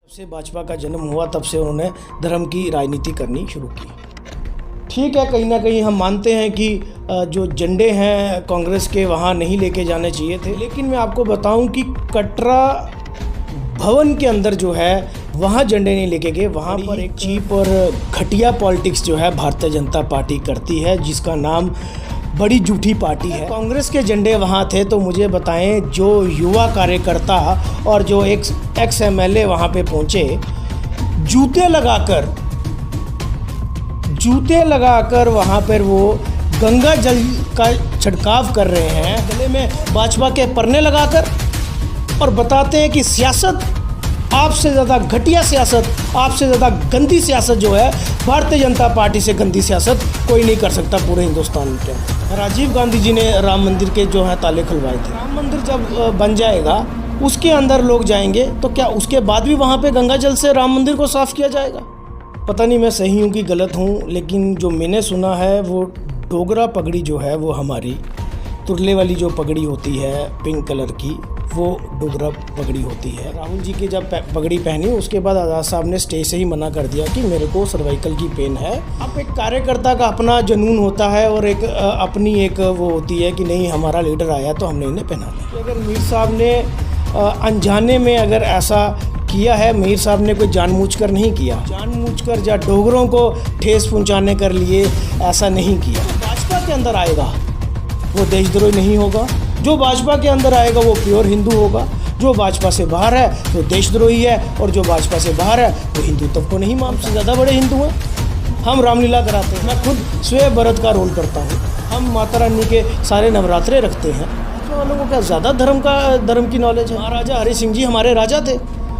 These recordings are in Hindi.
से भाजपा का जन्म हुआ तब से उन्होंने धर्म की राजनीति करनी शुरू की। ठीक है, कहीं ना कहीं हम मानते हैं कि जो झंडे हैं कांग्रेस के वहाँ नहीं लेके जाने चाहिए थे, लेकिन मैं आपको बताऊं कि कटरा भवन के अंदर जो है वहाँ झंडे नहीं लेके गए। वहाँ पर एक चीप और घटिया पॉलिटिक्स जो है भारतीय जनता पार्टी करती है, जिसका नाम बड़ी झूठी पार्टी है। कांग्रेस के झंडे वहाँ थे तो मुझे बताएं, जो युवा कार्यकर्ता और जो एक्स एमएलए वहाँ पे पहुँचे, जूते लगाकर वहाँ पर वो गंगा जल का छिड़काव कर रहे हैं, गले में भाजपा के परने लगाकर, और बताते हैं कि सियासत आपसे ज़्यादा घटिया सियासत, आपसे ज़्यादा गंदी सियासत जो है, भारतीय जनता पार्टी से गंदी सियासत कोई नहीं कर सकता पूरे हिंदुस्तान के। राजीव गांधी जी ने राम मंदिर के जो है ताले खुलवाए थे। राम मंदिर जब बन जाएगा, उसके अंदर लोग जाएंगे तो क्या उसके बाद भी वहाँ पे गंगा जल से राम मंदिर को साफ़ किया जाएगा? पता नहीं मैं सही हूँ कि गलत हूँ, लेकिन जो मैंने सुना है वो डोगरा पगड़ी जो है वो हमारी तुरले वाली जो पगड़ी होती है पिंक कलर की, वो डोगरा पगड़ी होती है। राहुल जी की जब पगड़ी पहनी, उसके बाद आज़ाद साहब ने स्टेज से ही मना कर दिया कि मेरे को सर्वाइकल की पेन है। अब एक कार्यकर्ता का अपना जुनून होता है और एक अपनी एक वो होती है कि नहीं, हमारा लीडर आया तो हमने इन्हें पहना दिया। अगर मीर साहब ने अनजाने में अगर ऐसा किया है, मीर साहब ने कोई जानबूझकर नहीं किया, जानबूझकर या डोगरों को ठेस पहुँचाने कर लिए ऐसा नहीं किया। भाजपा के अंदर आएगा वो देशद्रोही नहीं होगा, जो भाजपा के अंदर आएगा वो प्योर हिंदू होगा, जो भाजपा से बाहर है वो देशद्रोही है, और जो भाजपा से बाहर है वो हिंदुत्व को नहीं मानते। से ज़्यादा बड़े हिंदू हैं। हम रामलीला कराते हैं, मैं खुद स्वयं भरत का रोल करता हूँ, हम माता रानी के सारे नवरात्रे रखते हैं। तो वालों को क्या ज़्यादा धर्म की नॉलेज है? महाराजा हरि सिंह जी हमारे राजा थे,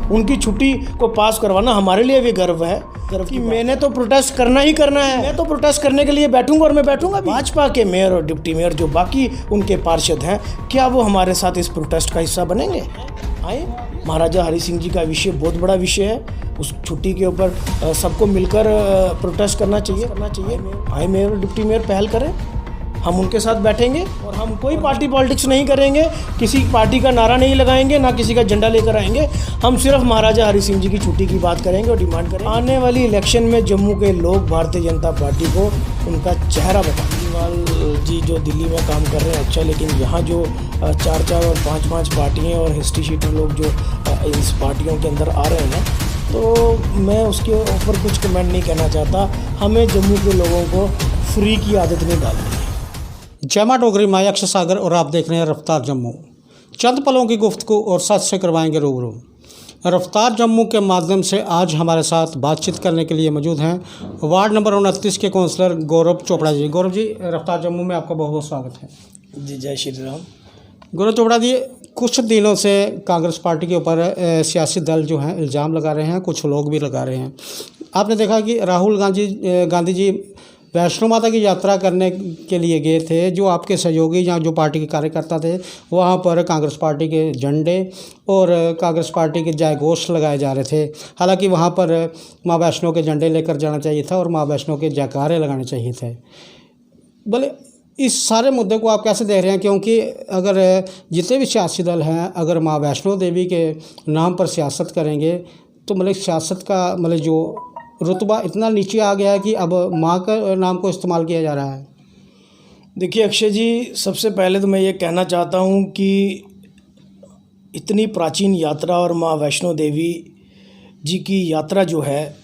उनकी छुट्टी को पास करवाना हमारे लिए भी गर्व है कि मैंने तो प्रोटेस्ट करना ही करना है, मैं तो प्रोटेस्ट करने के लिए बैठूंगा और मैं बैठूंगा। भाजपा के मेयर और डिप्टी मेयर जो बाकी उनके पार्षद हैं, क्या वो हमारे साथ इस प्रोटेस्ट का हिस्सा बनेंगे? आए, महाराजा हरि सिंह जी का विषय बहुत बड़ा विषय है, उस छुट्टी के ऊपर सबको मिलकर प्रोटेस्ट करना चाहिए। आए मेयर और डिप्टी मेयर पहल करें, हम उनके साथ बैठेंगे और हम कोई पार्टी पॉलिटिक्स नहीं करेंगे, किसी पार्टी का नारा नहीं लगाएंगे, ना किसी का झंडा लेकर आएंगे। हम सिर्फ महाराजा हरि सिंह जी की छुट्टी की बात करेंगे और डिमांड करेंगे। आने वाली इलेक्शन में जम्मू के लोग भारतीय जनता पार्टी को उनका चेहरा बताएंगे। केजरीवाल जी जो दिल्ली में काम कर रहे हैं अच्छा, लेकिन यहाँ जो 4 और 5 पार्टियाँ और हिस्ट्री शीटर लोग जो इस पार्टियों के अंदर आ रहे हैं, तो मैं उसके ऊपर कुछ कमेंट नहीं कहना चाहता। हमें जम्मू के लोगों को फ्री की आदत नहीं डालनी है। जय मां डोगरी, मैं अक्षय सागर और आप देख रहे हैं रफ्तार जम्मू। चंद पलों की गुफ्तगू और सच से करवाएंगे रूबरू। रफ्तार जम्मू के माध्यम से आज हमारे साथ बातचीत करने के लिए मौजूद हैं वार्ड नंबर 29 के काउंसलर गौरव चोपड़ा जी। गौरव जी, रफ्तार जम्मू में आपका बहुत बहुत स्वागत है। जी, जय श्री राम। गौरव चोपड़ा जी, कुछ दिनों से कांग्रेस पार्टी के ऊपर सियासी दल जो हैं इल्ज़ाम लगा रहे हैं, कुछ लोग भी लगा रहे हैं। आपने देखा कि राहुल गांधी जी वैष्णो माता की यात्रा करने के लिए गए थे। जो आपके सहयोगी या जो पार्टी के कार्यकर्ता थे, वहाँ पर कांग्रेस पार्टी के झंडे और कांग्रेस पार्टी के जय घोष लगाए जा रहे थे। हालांकि वहाँ पर माँ वैष्णो के झंडे लेकर जाना चाहिए था और माँ वैष्णो के जयकारे लगाने चाहिए थे। भले इस सारे मुद्दे को आप कैसे देख रहे हैं? क्योंकि अगर जितने भी सियासी दल हैं, अगर माँ वैष्णो देवी के नाम पर सियासत करेंगे तो मतलब सियासत का मतलब जो रुतबा इतना नीचे आ गया है कि अब माँ का नाम को इस्तेमाल किया जा रहा है। देखिए अक्षय जी, सबसे पहले तो मैं ये कहना चाहता हूँ कि इतनी प्राचीन यात्रा और माँ वैष्णो देवी जी की यात्रा जो है,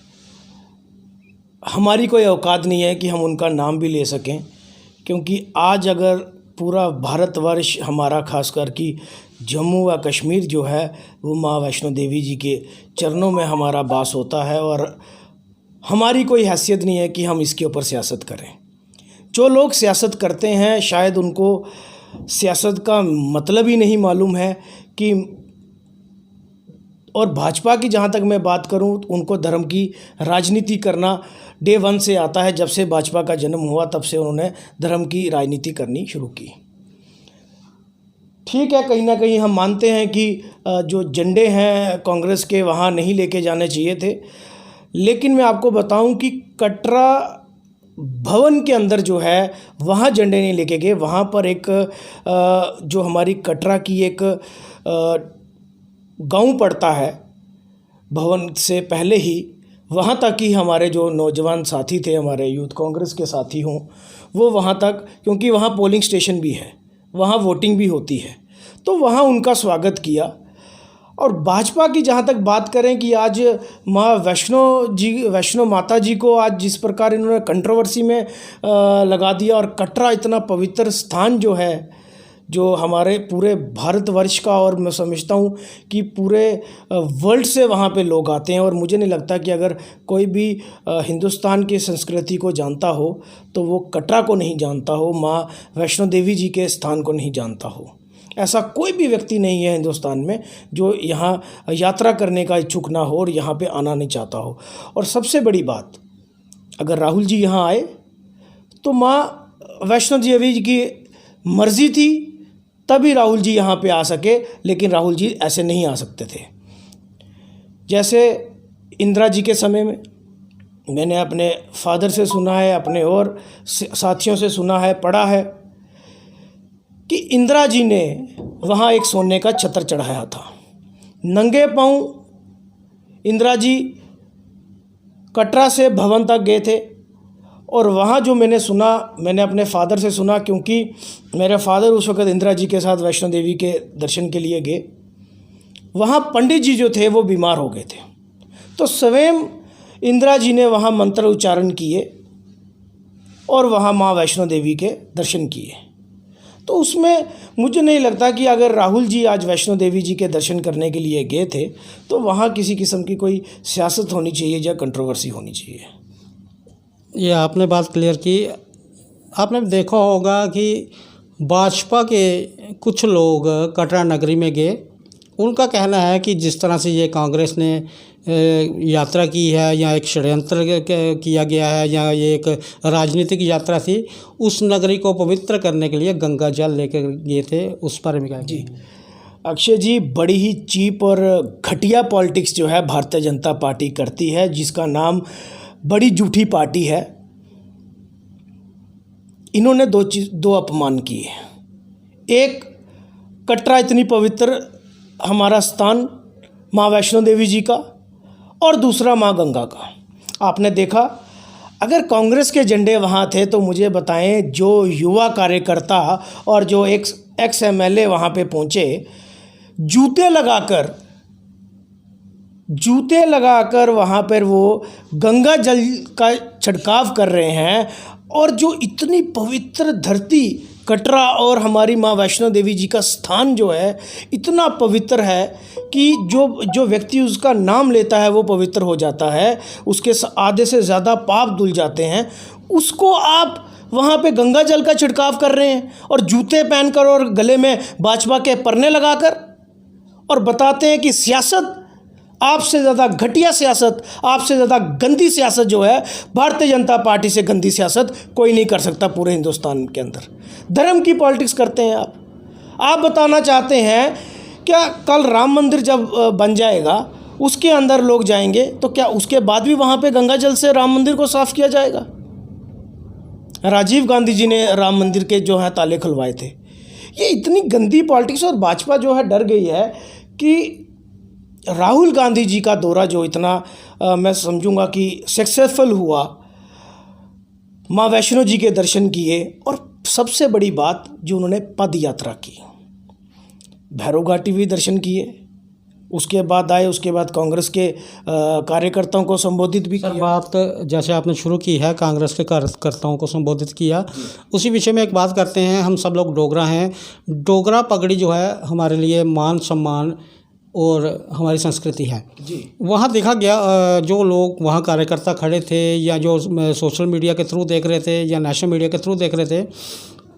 हमारी कोई औकात नहीं है कि हम उनका नाम भी ले सकें, क्योंकि आज अगर पूरा भारतवर्ष हमारा, खासकर कि जम्मू व कश्मीर जो है, वो माँ वैष्णो देवी जी के चरणों में हमारा वास होता है, और हमारी कोई हैसियत नहीं है कि हम इसके ऊपर सियासत करें। जो लोग सियासत करते हैं, शायद उनको सियासत का मतलब ही नहीं मालूम है कि, और भाजपा की जहाँ तक मैं बात करूँ, उनको धर्म की राजनीति करना डे 1 से आता है। जब से भाजपा का जन्म हुआ तब से उन्होंने धर्म की राजनीति करनी शुरू की। ठीक है, कहीं ना कहीं हम मानते हैं कि जो झंडे हैं कांग्रेस के वहाँ नहीं लेके जाने चाहिए थे, लेकिन मैं आपको बताऊं कि कटरा भवन के अंदर जो है वहाँ झंडे नहीं लेके गए। वहाँ पर एक जो हमारी कटरा की एक गांव पड़ता है, भवन से पहले ही वहाँ तक ही हमारे जो नौजवान साथी थे, हमारे यूथ कांग्रेस के साथी हों, वो वहाँ तक, क्योंकि वहाँ पोलिंग स्टेशन भी है, वहाँ वोटिंग भी होती है, तो वहाँ उनका स्वागत किया। और भाजपा की जहाँ तक बात करें कि आज माँ वैष्णो माता जी को आज जिस प्रकार इन्होंने कंट्रोवर्सी में लगा दिया, और कटरा इतना पवित्र स्थान जो है, जो हमारे पूरे भारतवर्ष का, और मैं समझता हूँ कि पूरे वर्ल्ड से वहाँ पे लोग आते हैं, और मुझे नहीं लगता कि अगर कोई भी हिंदुस्तान की संस्कृति को जानता हो तो वो कटरा को नहीं जानता हो, माँ वैष्णो देवी जी के स्थान को नहीं जानता हो। ऐसा कोई भी व्यक्ति नहीं है हिंदुस्तान में जो यहाँ यात्रा करने का इच्छुक ना हो और यहाँ पे आना नहीं चाहता हो। और सबसे बड़ी बात, अगर राहुल जी यहाँ आए तो माँ वैष्णो देवी जी की मर्ज़ी थी तभी राहुल जी यहाँ पे आ सके, लेकिन राहुल जी ऐसे नहीं आ सकते थे। जैसे इंदिरा जी के समय में मैंने अपने फादर से सुना है, अपने और साथियों से सुना है, पढ़ा है कि इंदिरा जी ने वहाँ एक सोने का छत्र चढ़ाया था। नंगे पाँव इंदिरा जी कटरा से भवन तक गए थे, और वहाँ जो मैंने सुना, मैंने अपने फादर से सुना, क्योंकि मेरे फादर उस वक़्त इंदिरा जी के साथ वैष्णो देवी के दर्शन के लिए गए। वहाँ पंडित जी जो थे वो बीमार हो गए थे, तो स्वयं इंदिरा जी ने वहाँ मंत्र उच्चारण किए और वहाँ माँ वैष्णो देवी के दर्शन किए। तो उसमें मुझे नहीं लगता कि अगर राहुल जी आज वैष्णो देवी जी के दर्शन करने के लिए गए थे तो वहाँ किसी किस्म की कोई सियासत होनी चाहिए या कंट्रोवर्सी होनी चाहिए। ये आपने बात क्लियर की। आपने देखा होगा कि भाजपा के कुछ लोग कटरा नगरी में गए, उनका कहना है कि जिस तरह से ये कांग्रेस ने यात्रा की है, या एक षड्यंत्र किया गया है, या ये एक राजनीतिक यात्रा थी, उस नगरी को पवित्र करने के लिए गंगा जल लेकर गए थे। उस बारे में क्या जी अक्षय जी, बड़ी ही चीप और घटिया पॉलिटिक्स जो है भारतीय जनता पार्टी करती है, जिसका नाम बड़ी झूठी पार्टी है। इन्होंने दो अपमान किए। एक, कटरा इतनी पवित्र हमारा स्थान माँ वैष्णो देवी जी का, और दूसरा माँ गंगा का। आपने देखा, अगर कांग्रेस के झंडे वहाँ थे तो मुझे बताएं, जो युवा कार्यकर्ता और जो एक्स एमएलए वहाँ पे पहुँचे, जूते लगाकर वहाँ पर वो गंगा जल का छिड़काव कर रहे हैं, और जो इतनी पवित्र धरती कटरा और हमारी माँ वैष्णो देवी जी का स्थान जो है इतना पवित्र है कि जो व्यक्ति उसका नाम लेता है वो पवित्र हो जाता है, उसके आधे से ज़्यादा पाप धुल जाते हैं। उसको आप वहाँ पे गंगा जल का छिड़काव कर रहे हैं, और जूते पहनकर और गले में भाजपा के परने लगाकर, और बताते हैं कि सियासत आपसे ज़्यादा घटिया सियासत, आपसे ज़्यादा गंदी सियासत जो है, भारतीय जनता पार्टी से गंदी सियासत कोई नहीं कर सकता पूरे हिंदुस्तान के अंदर। धर्म की पॉलिटिक्स करते हैं आप बताना चाहते हैं क्या कल राम मंदिर जब बन जाएगा उसके अंदर लोग जाएंगे तो क्या उसके बाद भी वहाँ पे गंगा जल से राम मंदिर को साफ़ किया जाएगा? राजीव गांधी जी ने राम मंदिर के जो है ताले खुलवाए थे। ये इतनी गंदी पॉलिटिक्स, और भाजपा जो है डर गई है कि राहुल गांधी जी का दौरा जो इतना मैं समझूंगा कि सक्सेसफुल हुआ, माँ वैष्णो जी के दर्शन किए, और सबसे बड़ी बात जो उन्होंने पद यात्रा की, भैरव घाटी भी दर्शन किए, उसके बाद आए, उसके बाद कांग्रेस के कार्यकर्ताओं को संबोधित भी किया। बात जैसे आपने शुरू की है, कांग्रेस के कार्यकर्ताओं को संबोधित किया, उसी विषय में एक बात करते हैं। हम सब लोग डोगरा हैं। डोगरा पगड़ी जो है हमारे लिए मान सम्मान और हमारी संस्कृति है जी। वहाँ देखा गया, जो लोग वहाँ कार्यकर्ता खड़े थे, या जो सोशल मीडिया के थ्रू देख रहे थे, या नेशनल मीडिया के थ्रू देख रहे थे,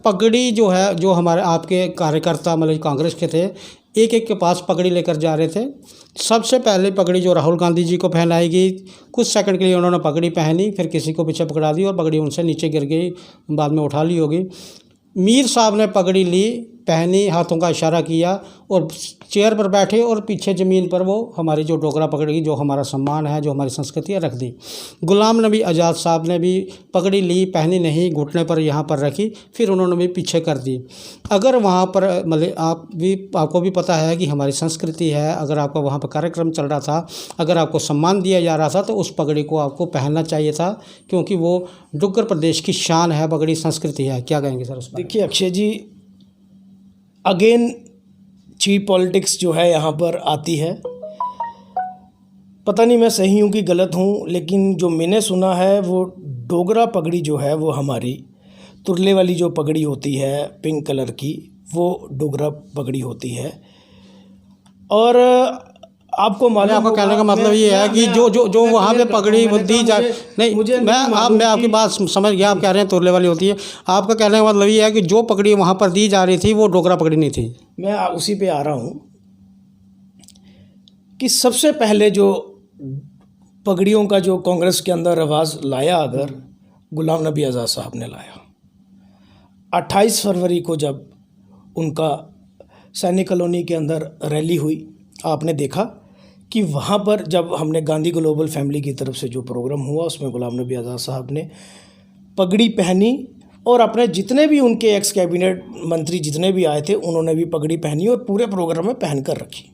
पगड़ी जो है, जो हमारे आपके कार्यकर्ता मतलब कांग्रेस के थे, एक एक के पास पगड़ी लेकर जा रहे थे। सबसे पहले पगड़ी जो राहुल गांधी जी को पहनाई गई, कुछ सेकंड के लिए उन्होंने पगड़ी पहनी, फिर किसी को पीछे पकड़ा दी और पगड़ी उनसे नीचे गिर गई, बाद में उठा ली होगी। मीर साहब ने पगड़ी ली, पहनी, हाथों का इशारा किया और चेयर पर बैठे और पीछे ज़मीन पर वो हमारी जो डोगरा पगड़ी, जो हमारा सम्मान है, जो हमारी संस्कृति है, रख दी। गुलाम नबी आज़ाद साहब ने भी पगड़ी ली, पहनी नहीं, घुटने पर यहाँ पर रखी, फिर उन्होंने भी पीछे कर दी। अगर वहाँ पर मतलब आपको भी पता है कि हमारी संस्कृति है, अगर आपका वहाँ पर कार्यक्रम चल रहा था, अगर आपको सम्मान दिया जा रहा था तो उस पगड़ी को आपको पहनना चाहिए था, क्योंकि वो डुग्गर प्रदेश की शान है, पगड़ी संस्कृति है। क्या कहेंगे सर उस पर? देखिए अक्षय जी, अगेन चीप पॉलिटिक्स जो है यहाँ पर आती है। पता नहीं मैं सही हूँ कि गलत हूँ, लेकिन जो मैंने सुना है वो डोगरा पगड़ी जो है वो हमारी तुरले वाली जो पगड़ी होती है पिंक कलर की, वो डोगरा पगड़ी होती है। और आपको मालूम, आपका कहने का मतलब ये है कि जो वहाँ पे पगड़ी दी जाए, नहीं मैं आपकी बात समझ गया। आप कह रहे हैं तुरले वाली होती है, आपका कहने का मतलब ये है कि जो पगड़ी वहाँ पर दी जा रही थी वो डोगरा पगड़ी नहीं थी। मैं उसी पे आ रहा हूँ कि सबसे पहले जो पगड़ियों का जो कांग्रेस के अंदर रवाज लाया, अगर गुलाम नबी आज़ाद साहब ने लाया 28 फरवरी को, जब उनका सैनिक कॉलोनी के अंदर रैली हुई, आपने देखा कि वहाँ पर जब हमने गांधी ग्लोबल फैमिली की तरफ से जो प्रोग्राम हुआ उसमें गुलाम नबी आज़ाद साहब ने पगड़ी पहनी और अपने जितने भी उनके एक्स कैबिनेट मंत्री जितने भी आए थे उन्होंने भी पगड़ी पहनी और पूरे प्रोग्राम में पहन कर रखी।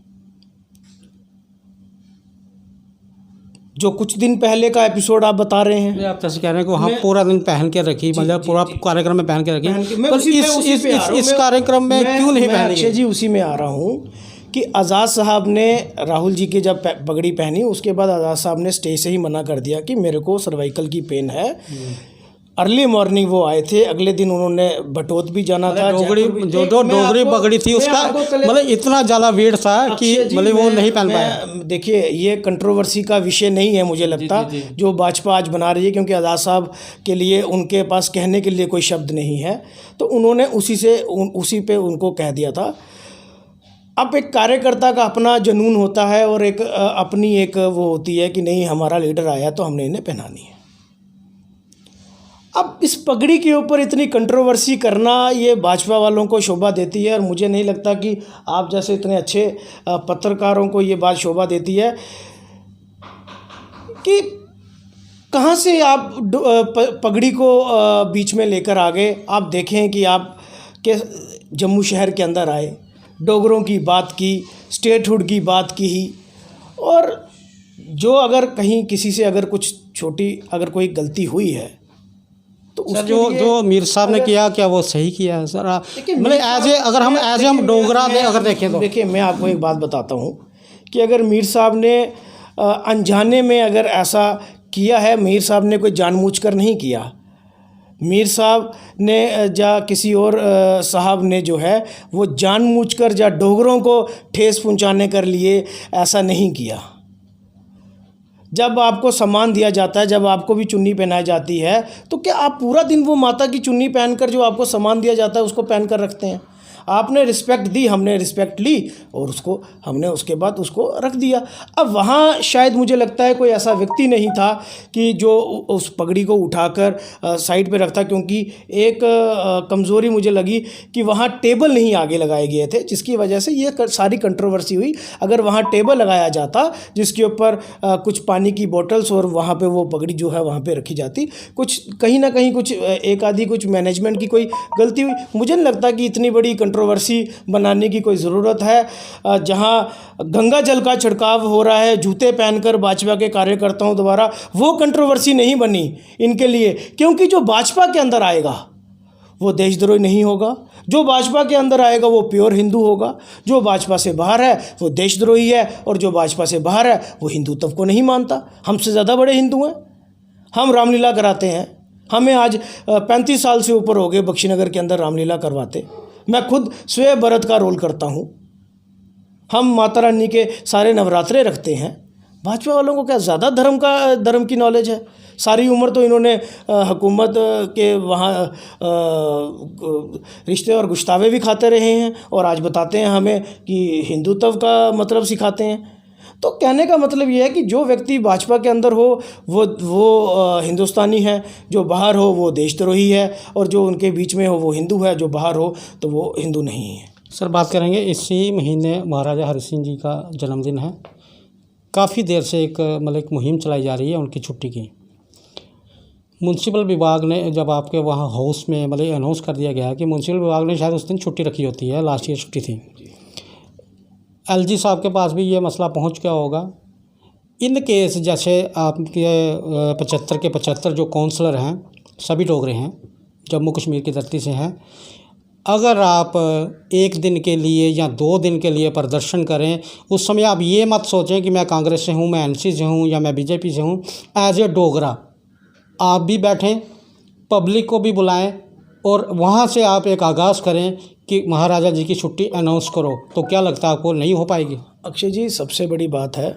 जो कुछ दिन पहले का एपिसोड आप बता रहे हैं, आप जैसे कह रहे हैं कि हाँ पूरा दिन पहन के रखी, मतलब पूरा कार्यक्रम में पहन के रखी, पर इस कार्यक्रम में क्यों नहीं पहनी? अक्षय जी, उसी में आ रहा हूँ कि आज़ाद साहब ने राहुल जी के जब पगड़ी पहनी, उसके बाद आज़ाद साहब ने स्टेज से ही मना कर दिया कि मेरे को सर्वाइकल की पेन है। अर्ली मॉर्निंग वो आए थे, अगले दिन उन्होंने बटोत भी जाना था। डोगरी जो डोगरी पगड़ी थी उसका मतलब इतना ज़्यादा वेट था कि मतलब वो नहीं पहन पाया। देखिए ये कंट्रोवर्सी का विषय नहीं है मुझे लगता, जो भाजपा आज बना रही है, क्योंकि आज़ाद साहब के लिए उनके पास कहने के लिए कोई शब्द नहीं है, तो उन्होंने उसी पे उनको कह दिया था। अब एक कार्यकर्ता का अपना जुनून होता है और एक अपनी एक वो होती है कि नहीं हमारा लीडर आया तो हमने इन्हें पहनानी है। अब इस पगड़ी के ऊपर इतनी कंट्रोवर्सी करना ये भाजपा वालों को शोभा देती है, और मुझे नहीं लगता कि आप जैसे इतने अच्छे पत्रकारों को ये बात शोभा देती है कि कहाँ से आप पगड़ी को बीच में लेकर आ गए। आप देखें कि आप के जम्मू शहर के अंदर आए, डोगरों की बात की, स्टेटहुड की बात की ही, और जो अगर कहीं किसी से अगर कुछ छोटी अगर कोई गलती हुई है तो सर जो मीर साहब ने किया, क्या वो सही किया है सर? मतलब अगर हम डोगरा में अगर देखें तो देखिए मैं आपको एक बात बताता हूँ कि अगर मीर साहब ने अनजाने में अगर ऐसा किया है, मीर साहब ने कोई जानबूझकर नहीं किया। मीर साहब ने या किसी और साहब ने जो है वो जानबूझकर या डोगरों को ठेस पहुंचाने कर लिए ऐसा नहीं किया। जब आपको सम्मान दिया जाता है, जब आपको भी चुन्नी पहनाई जाती है, तो क्या आप पूरा दिन वो माता की चुन्नी पहनकर जो आपको सम्मान दिया जाता है उसको पहनकर रखते हैं? आपने रिस्पेक्ट दी, हमने रिस्पेक्ट ली और उसको हमने उसके बाद उसको रख दिया। अब वहाँ शायद मुझे लगता है कोई ऐसा व्यक्ति नहीं था कि जो उस पगड़ी को उठाकर साइड पे रखता, क्योंकि एक कमज़ोरी मुझे लगी कि वहाँ टेबल नहीं आगे लगाए गए थे, जिसकी वजह से ये सारी कंट्रोवर्सी हुई। अगर वहाँ टेबल लगाया जाता जिसके ऊपर कुछ पानी की बोतल्स और वहाँ पे वो पगड़ी जो है वहाँ पे रखी जाती, कुछ कहीं ना कहीं कुछ एक आधी कुछ मैनेजमेंट की कोई गलती हुई। मुझे नहीं लगता कि इतनी बड़ी कंट्रोवर्सी बनाने की कोई ज़रूरत है। जहां गंगा जल का छिड़काव हो रहा है जूते पहनकर भाजपा के कार्यकर्ताओं द्वारा, वो कंट्रोवर्सी नहीं बनी इनके लिए, क्योंकि जो भाजपा के अंदर आएगा वो देशद्रोही नहीं होगा, जो भाजपा के अंदर आएगा वो प्योर हिंदू होगा, जो भाजपा से बाहर है वो देशद्रोही है, और जो भाजपा से बाहर है वो हिंदुत्व को नहीं मानता। हमसे ज़्यादा बड़े हिंदू हैं, हम रामलीला कराते हैं, हमें आज 35 साल से ऊपर हो गए बख्शीनगर के अंदर रामलीला करवाते। मैं खुद स्वयं व्रत का रोल करता हूँ, हम माता रानी के सारे नवरात्रे रखते हैं। भाजपा वालों को क्या ज़्यादा धर्म की नॉलेज है? सारी उम्र तो इन्होंने हुकूमत के वहाँ रिश्ते और गुश्तावे भी खाते रहे हैं, और आज बताते हैं हमें कि हिंदुत्व का मतलब सिखाते हैं। तो कहने का मतलब ये है कि जो व्यक्ति भाजपा के अंदर हो वो हिंदुस्तानी है, जो बाहर हो वो देशद्रोही है, और जो उनके बीच में हो वो हिंदू है, जो बाहर हो तो वो हिंदू नहीं है। सर, बात करेंगे इसी महीने महाराजा हरि सिंह जी का जन्मदिन है। काफ़ी देर से एक मुहिम चलाई जा रही है उनकी छुट्टी की। म्यूनसिपल विभाग ने जब आपके वहाँ हाउस में अनाउंस कर दिया गया कि म्यूनसिपल विभाग ने शायद उस दिन छुट्टी रखी होती है, लास्ट ईयर छुट्टी थी। एलजी साहब के पास भी ये मसला पहुँच गया होगा। इन केस जैसे आपके 75 के 75 जो काउंसलर हैं सभी डोगरे हैं, जम्मू कश्मीर की धरती से हैं। अगर आप एक दिन के लिए या 2 दिन के लिए प्रदर्शन करें, उस समय आप ये मत सोचें कि मैं कांग्रेस से हूँ, मैं एनसी से हूँ या मैं बीजेपी से हूँ। एज ए डोगरा आप भी बैठें, पब्लिक को भी बुलाएं और वहाँ से आप एक आगाज़ करें कि महाराजा जी की छुट्टी अनाउंस करो। तो क्या लगता है आपको नहीं हो पाएगी? अक्षय जी, सबसे बड़ी बात है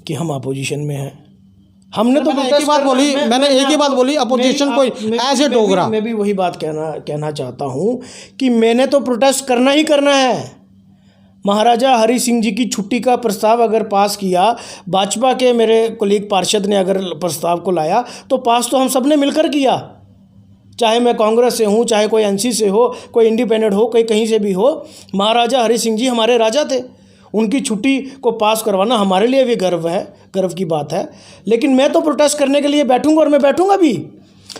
कि हम अपोजिशन में हैं। हमने तो मैंने एक ही बात बोली अपोजिशन को एज ए डोगरा। मैं भी वही बात कहना चाहता हूँ कि मैंने तो प्रोटेस्ट करना ही करना है। महाराजा हरि सिंह जी की छुट्टी का प्रस्ताव अगर पास किया, भाजपा के मेरे कोलीग पार्षद ने अगर प्रस्ताव को लाया तो पास तो हम सब ने मिलकर किया। चाहे मैं कांग्रेस से हूँ, चाहे कोई एनसी से हो, कोई इंडिपेंडेंट हो, कोई कहीं से भी हो, महाराजा हरि सिंह जी हमारे राजा थे। उनकी छुट्टी को पास करवाना हमारे लिए भी गर्व की बात है। लेकिन मैं तो प्रोटेस्ट करने के लिए बैठूंगा और मैं बैठूंगा भी।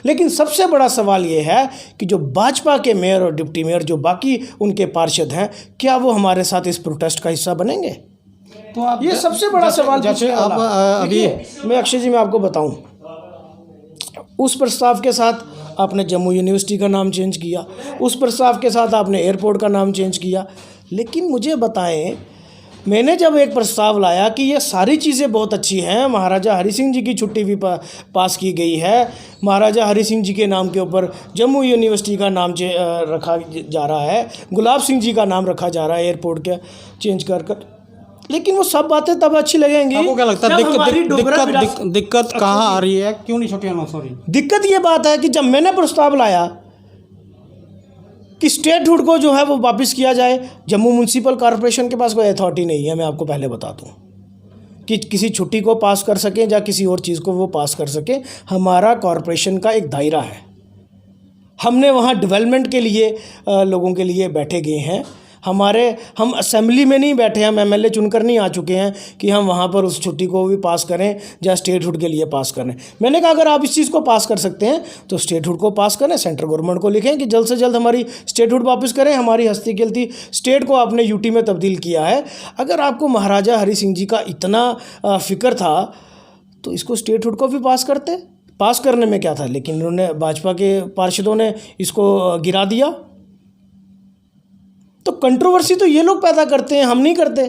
लेकिन सबसे बड़ा सवाल ये है कि जो भाजपा के मेयर और डिप्टी मेयर, जो बाकी उनके पार्षद हैं, क्या वो हमारे साथ इस प्रोटेस्ट का हिस्सा बनेंगे? तो आप ये सबसे बड़ा सवाल जैसे आप अभी मैं अक्षय जी मैं आपको बताऊं, उस प्रस्ताव के साथ आपने जम्मू यूनिवर्सिटी का नाम चेंज किया, उस प्रस्ताव के साथ आपने एयरपोर्ट का नाम चेंज किया। लेकिन मुझे बताएं, मैंने जब एक प्रस्ताव लाया कि ये सारी चीज़ें बहुत अच्छी हैं, महाराजा हरि सिंह जी की छुट्टी भी पास की गई है, महाराजा हरि सिंह जी के नाम के ऊपर जम्मू यूनिवर्सिटी का नाम रखा जा रहा है, गुलाब सिंह जी का नाम रखा जा रहा है एयरपोर्ट के चेंज कर, लेकिन वो सब बातें तब अच्छी लगेंगी। आपको क्या लगता है दिक्कत कहाँ आ रही है? क्यों नहीं छुट्टियाँ अनाउंस हो रही? दिक्कत ये बात है कि जब मैंने प्रस्ताव लाया कि स्टेटहुड को जो है वो वापस किया जाए, जम्मू म्यूनसिपल कॉरपोरेशन के पास कोई अथॉरिटी नहीं है, मैं आपको पहले बता दूं, कि किसी छुट्टी को पास कर सकें या किसी और चीज़ को वो पास कर सकें। हमारा कॉरपोरेशन का एक दायरा है, हमने वहाँ डेवलपमेंट के लिए लोगों के लिए बैठे गए हैं। हम असेंबली में नहीं बैठे, हम एमएलए चुनकर नहीं आ चुके हैं कि हम वहाँ पर उस छुट्टी को भी पास करें या स्टेटहुड के लिए पास करें। मैंने कहा अगर आप इस चीज़ को पास कर सकते हैं तो स्टेटहुड को पास करें, सेंट्रल गवर्नमेंट को लिखें कि जल्द से जल्द हमारी स्टेटहुड वापस करें। हमारी हस्ती खेलती स्टेट को आपने यूटी में तब्दील किया है। अगर आपको महाराजा हरि सिंह जी का इतना फ़िक्र था तो इसको स्टेटहुड को भी पास करते। पास करने में क्या था, लेकिन उन्होंने, भाजपा के पार्षदों ने इसको गिरा दिया। तो कंट्रोवर्सी तो ये लोग पैदा करते हैं, हम नहीं करते।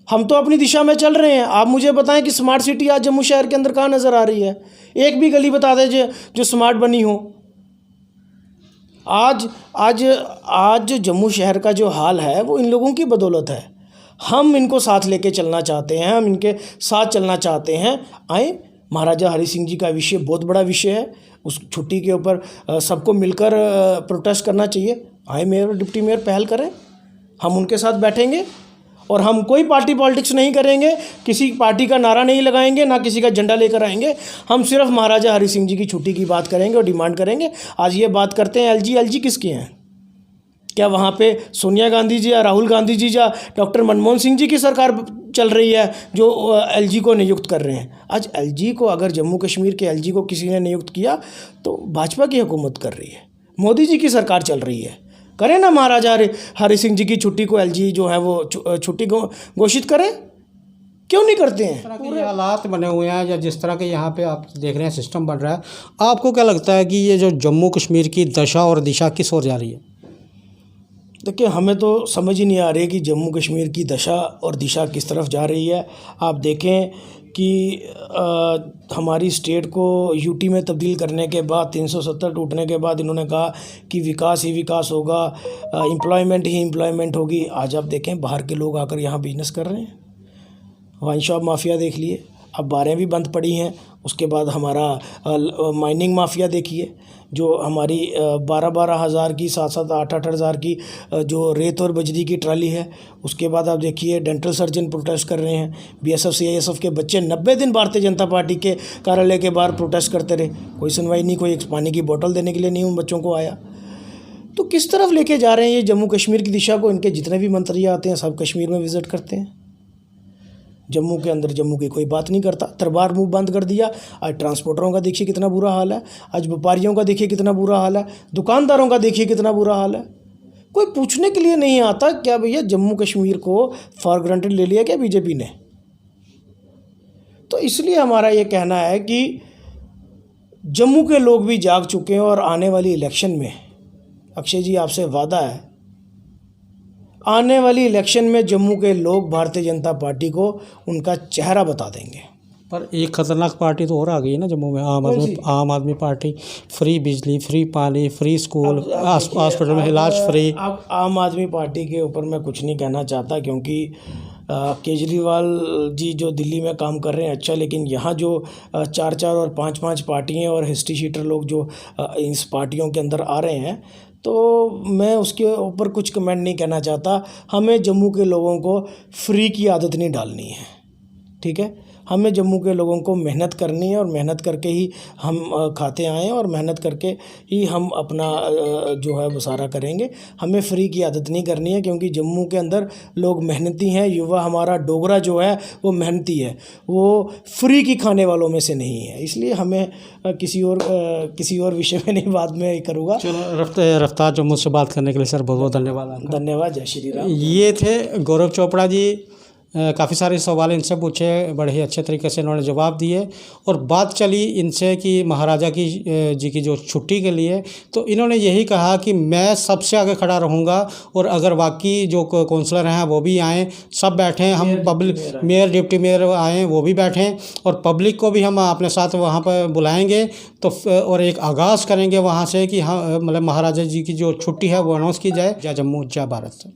हम तो अपनी दिशा में चल रहे हैं। आप मुझे बताएं कि स्मार्ट सिटी आज जम्मू शहर के अंदर कहाँ नज़र आ रही है? एक भी गली बता दीजिए जो स्मार्ट बनी हो। आज जम्मू शहर का जो हाल है वो इन लोगों की बदौलत है। हम इनको साथ लेके चलना चाहते हैं, हम इनके साथ चलना चाहते हैं। आए, महाराजा हरि सिंह जी का विषय बहुत बड़ा विषय है, उस छुट्टी के ऊपर सबको मिलकर प्रोटेस्ट करना चाहिए। आए, मेयर और डिप्टी मेयर पहल करें, हम उनके साथ बैठेंगे और हम कोई पार्टी पॉलिटिक्स नहीं करेंगे, किसी पार्टी का नारा नहीं लगाएंगे, ना किसी का झंडा लेकर आएंगे। हम सिर्फ महाराजा हरि सिंह जी की छुट्टी की बात करेंगे और डिमांड करेंगे। आज ये बात करते हैं एलजी किसके हैं? क्या वहाँ पे सोनिया गांधी जी या राहुल गांधी जी या डॉक्टर मनमोहन सिंह जी की सरकार चल रही है जो एलजी को नियुक्त कर रहे हैं? आज एलजी को, अगर जम्मू कश्मीर के एलजी को किसी ने नियुक्त किया तो भाजपा की हुकूमत कर रही है, मोदी जी की सरकार चल रही है। करें ना महाराजा हरि सिंह जी की छुट्टी को एलजी जो है वो छुट्टी घोषित करें, क्यों नहीं करते हैं? पूरे हालात बने हुए हैं या जिस तरह के यहाँ पे आप देख रहे हैं सिस्टम बन रहा है, आपको क्या लगता है कि ये जो जम्मू कश्मीर की दशा और दिशा किस ओर जा रही है? देखिए, हमें तो समझ ही नहीं आ रही कि जम्मू कश्मीर की दशा और दिशा किस तरफ जा रही है। आप देखें कि हमारी स्टेट को यूटी में तब्दील करने के बाद, 370 टूटने के बाद इन्होंने कहा कि विकास ही विकास होगा, एम्प्लॉयमेंट ही एम्प्लॉयमेंट होगी। आज आप देखें बाहर के लोग आकर यहाँ बिजनेस कर रहे हैं। वाइन शॉप माफिया देख लिए। अब बारें भी बंद पड़ी हैं। उसके बाद हमारा माइनिंग माफिया देखिए, जो हमारी 12-12 हज़ार की, 7-7, 8-8 हज़ार की जो रेत और बजरी की ट्राली है। उसके बाद आप देखिए डेंटल सर्जन प्रोटेस्ट कर रहे हैं। बीएसएफ सीआईएसएफ के बच्चे 90 दिन भारतीय जनता पार्टी के कार्यालय के बाहर प्रोटेस्ट करते रहे, कोई सुनवाई नहीं, कोई एक पानी की बोतल देने के लिए नहीं उन बच्चों को आया। तो किस तरफ लेके जा रहे हैं ये जम्मू कश्मीर की दिशा को? इनके जितने भी मंत्री आते हैं सब कश्मीर में विज़िट करते हैं, जम्मू के अंदर जम्मू की कोई बात नहीं करता। तरबार मुंह बंद कर दिया। आज ट्रांसपोर्टरों का देखिए कितना बुरा हाल है, आज व्यापारियों का देखिए कितना बुरा हाल है, दुकानदारों का देखिए कितना बुरा हाल है। कोई पूछने के लिए नहीं आता क्या भैया जम्मू कश्मीर को फॉर ग्रांटेड ले लिया क्या बीजेपी ने? तो इसलिए हमारा ये कहना है कि जम्मू के लोग भी जाग चुके हैं और आने वाली इलेक्शन में अक्षय जी आपसे वादा है, आने वाली इलेक्शन में जम्मू के लोग भारतीय जनता पार्टी को उनका चेहरा बता देंगे। पर एक खतरनाक पार्टी तो और आ गई है ना जम्मू में, आम आदमी पार्टी। फ्री बिजली, फ्री पानी, फ्री स्कूल, हॉस्पिटल में इलाज फ्री। अब आम आदमी पार्टी के ऊपर मैं कुछ नहीं कहना चाहता, क्योंकि केजरीवाल जी जो दिल्ली में काम कर रहे हैं अच्छा, लेकिन यहाँ जो 4-4 और 5-5 पार्टियाँ और हिस्ट्री शीटर लोग जो इस पार्टियों के अंदर आ रहे हैं, तो मैं उसके ऊपर कुछ कमेंट नहीं कहना चाहता। हमें जम्मू के लोगों को फ्री की आदत नहीं डालनी है, ठीक है? हमें जम्मू के लोगों को मेहनत करनी है और मेहनत करके ही हम खाते आए हैं और मेहनत करके ही हम अपना जो है गुजारा करेंगे। हमें फ्री की आदत नहीं करनी है, क्योंकि जम्मू के अंदर लोग मेहनती हैं। युवा हमारा डोगरा जो है वो मेहनती है, वो फ्री की खाने वालों में से नहीं है। इसलिए हमें किसी और विषय में नहीं, बाद में करूँगा। चलो, रफ्तार जम्मू से बात करने के लिए सर बहुत बहुत धन्यवाद। धन्यवाद, जय श्री राम। ये थे गौरव चोपड़ा जी। काफ़ी सारे सवाल इनसे पूछे, बड़े ही अच्छे तरीके से इन्होंने जवाब दिए और बात चली इनसे कि महाराजा जी की जो छुट्टी के लिए, तो इन्होंने यही कहा कि मैं सबसे आगे खड़ा रहूँगा और अगर बाकी जो काउंसलर हैं वो भी आएँ, सब बैठें, हम पब्लिक मेयर डिप्टी मेयर आएँ वो भी बैठें और पब्लिक को भी हम अपने साथ वहाँ पर बुलाएँगे। तो और एक आगाज़ करेंगे वहाँ से कि हाँ, मतलब महाराजा जी की जो छुट्टी है वो अनाउंस की जाए। जय जम्मू, जय भारत।